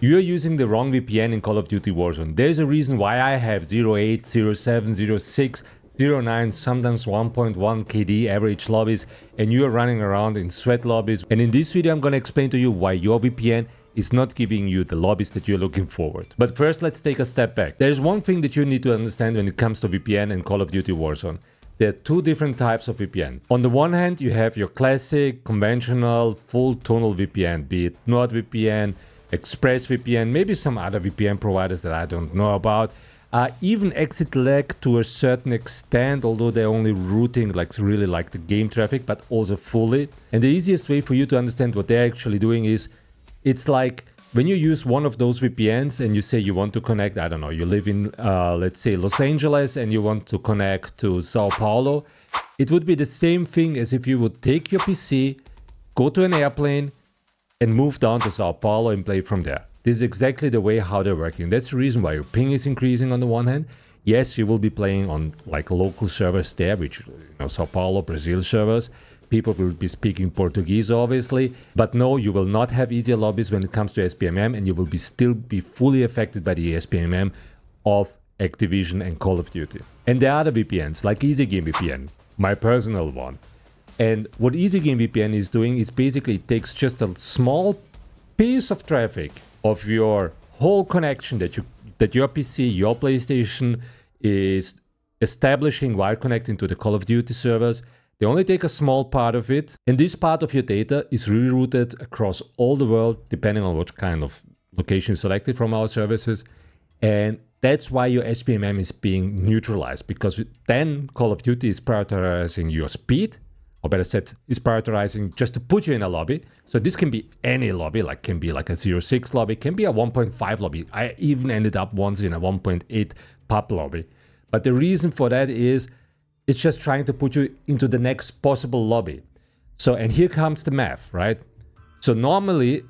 You're using the wrong VPN in Call of Duty Warzone. There's a reason why I have 08, 07, 06, 09, sometimes 1.1 KD average lobbies, and you're running around in sweat lobbies. And in this video, I'm going to explain to you why your VPN is not giving you the lobbies that you're looking forward. But first, let's take a step back. There's one thing that you need to understand when it comes to VPN and Call of Duty Warzone. There are two different types of VPN. On the one hand, you have your classic, conventional, full tunnel VPN, be it NordVPN, ExpressVPN, maybe some other VPN providers that I don't know about. Even exit lag to a certain extent, although they're only routing really like the game traffic, but also fully. And the easiest way for you to understand what they're actually doing is, it's like when you use one of those VPNs and you say you want to connect, I don't know, you live in, let's say, Los Angeles and you want to connect to Sao Paulo, it would be the same thing as if you would take your PC, go to an airplane, and move down to Sao Paulo and play from there. This is exactly the way how they're working. That's the reason why your ping is increasing on the one hand. Yes, you will be playing on like local servers there, which, Sao Paulo, Brazil servers. People will be speaking Portuguese, obviously. But no, you will not have easier lobbies when it comes to SPMM, and you will still be fully affected by the SPMM of Activision and Call of Duty. And there are other VPNs, like Game VPN, my personal one. And what Game VPN is doing is basically it takes just a small piece of traffic of your whole connection that your PC, your PlayStation is establishing while connecting to the Call of Duty servers. They only take a small part of it, and this part of your data is rerouted across all the world, depending on what kind of location you selected from our services. And that's why your SPMM is being neutralized, because then Call of Duty is prioritizing your speed, or better said, is prioritizing just to put you in a lobby. So this can be any lobby, can be like a 06 lobby, can be a 1.5 lobby. I even ended up once in a 1.8 pub lobby. But the reason for that is it's just trying to put you into the next possible lobby. So, and here comes the math, right? So normally,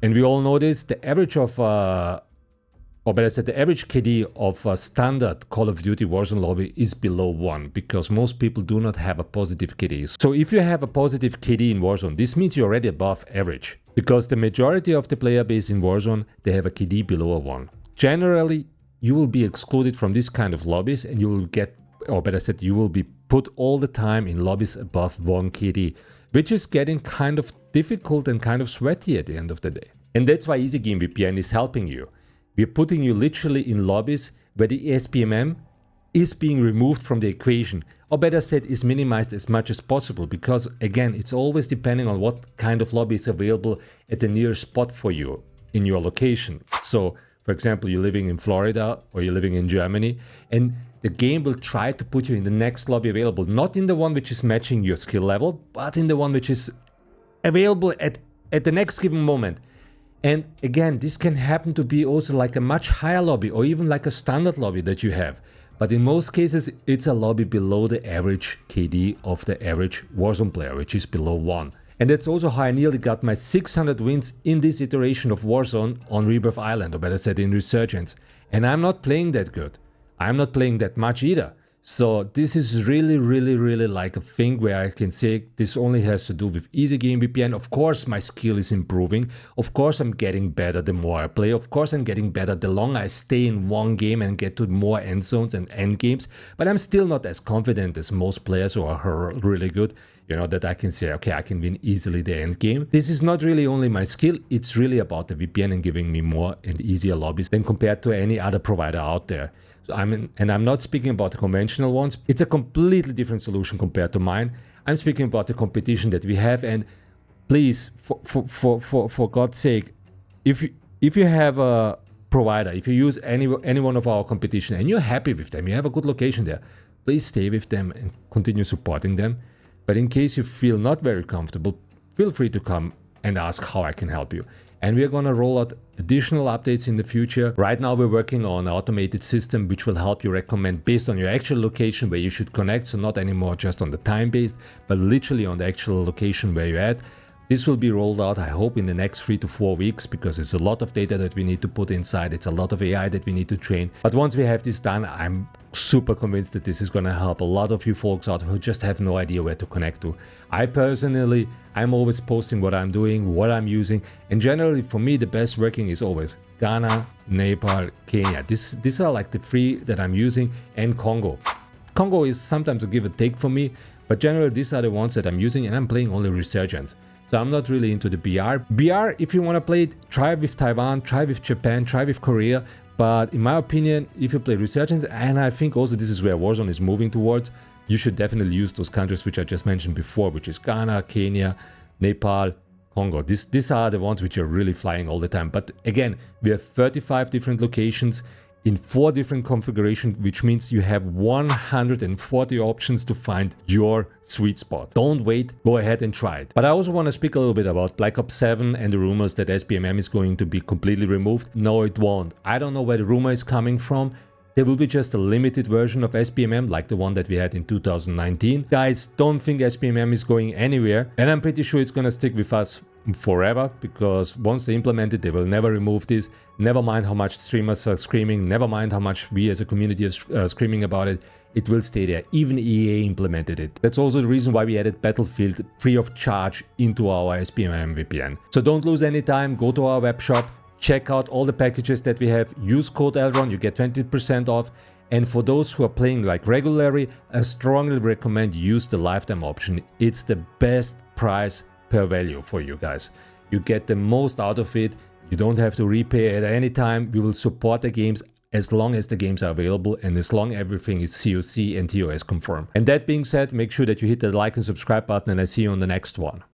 and we all know this, the average of, or better said, the average KD of a standard Call of Duty Warzone lobby is below 1, because most people do not have a positive KD. So if you have a positive KD in Warzone, this means you're already above average, because the majority of the player base in Warzone, they have a KD below a 1. Generally, you will be excluded from this kind of lobbies, and you will get, or better said, you will be put all the time in lobbies above 1 KD, which is getting kind of difficult and kind of sweaty at the end of the day. And that's why Game VPN is helping you. We're putting you literally in lobbies where the SPMM is being removed from the equation, or better said, is minimized as much as possible, because again, it's always depending on what kind of lobby is available at the nearest spot for you in your location. So, for example, you're living in Florida or you're living in Germany, and the game will try to put you in the next lobby available, not in the one which is matching your skill level, but in the one which is available at the next given moment. And again, this can happen to be also like a much higher lobby, or even like a standard lobby that you have. But in most cases, it's a lobby below the average KD of the average Warzone player, which is below 1. And that's also how I nearly got my 600 wins in this iteration of Warzone on Rebirth Island, or better said, in Resurgence. And I'm not playing that good. I'm not playing that much either. So this is really, really, really like a thing where I can say this only has to do with Game VPN. Of course, my skill is improving. Of course, I'm getting better the more I play. Of course, I'm getting better the longer I stay in one game and get to more end zones and end games. But I'm still not as confident as most players who are really good, that I can say, okay, I can win easily the end game. This is not really only my skill. It's really about the VPN and giving me more and easier lobbies than compared to any other provider out there. So I'm not speaking about the conventional ones. It's a completely different solution compared to mine. I'm speaking about the competition that we have. And please, for God's sake, if you have a provider, if you use any one of our competition and you're happy with them, you have a good location there, please stay with them and continue supporting them. But in case you feel not very comfortable, feel free to come and ask how I can help you. And we're going to roll out additional updates in the future. Right now, we're working on an automated system which will help you recommend based on your actual location where you should connect. So not anymore just on the time based, but literally on the actual location where you're at. This will be rolled out, I hope, in the next 3 to 4 weeks, because it's a lot of data that we need to put inside. It's a lot of AI that we need to train. But once we have this done, I'm super convinced that this is going to help a lot of you folks out who just have no idea where to connect to. I personally, I'm always posting what I'm doing, what I'm using. And generally, for me, the best working is always Ghana, Nepal, Kenya. These are like the 3 that I'm using, and Congo. Congo is sometimes a give and take for me, but generally these are the ones that I'm using, and I'm playing only Resurgence. So I'm not really into the BR. BR, if you want to play it, try with Taiwan, try with Japan, try with Korea. But in my opinion, if you play Resurgence, and I think also this is where Warzone is moving towards, you should definitely use those countries which I just mentioned before, which is Ghana, Kenya, Nepal, Congo. These are the ones which are really flying all the time. But again, we have 35 different locations in 4 different configurations, which means you have 140 options to find your sweet spot. Don't wait, go ahead and try it. But I also want to speak a little bit about Black Ops 7 and the rumors that SBMM is going to be completely removed. No, it won't. I don't know where the rumor is coming from. There will be just a limited version of SBMM, like the one that we had in 2019. Guys, don't think SBMM is going anywhere, and I'm pretty sure it's gonna stick with us forever, because once they implement it, they will never remove this. Never mind how much streamers are screaming, never mind how much we as a community are screaming about it, it will stay there. Even EA implemented it. That's also the reason why we added Battlefield free of charge into our SBMM VPN. So don't lose any time, go to our web shop, check out all the packages that we have, use code Elron, you get 20% off. And for those who are playing like regularly, I strongly recommend use the lifetime option. It's the best price per value for you guys. You get the most out of it. You don't have to repay at any time. We will support the games as long as the games are available and as long as everything is COC and TOS confirmed. And that being said, make sure that you hit the like and subscribe button, and I see you on the next one.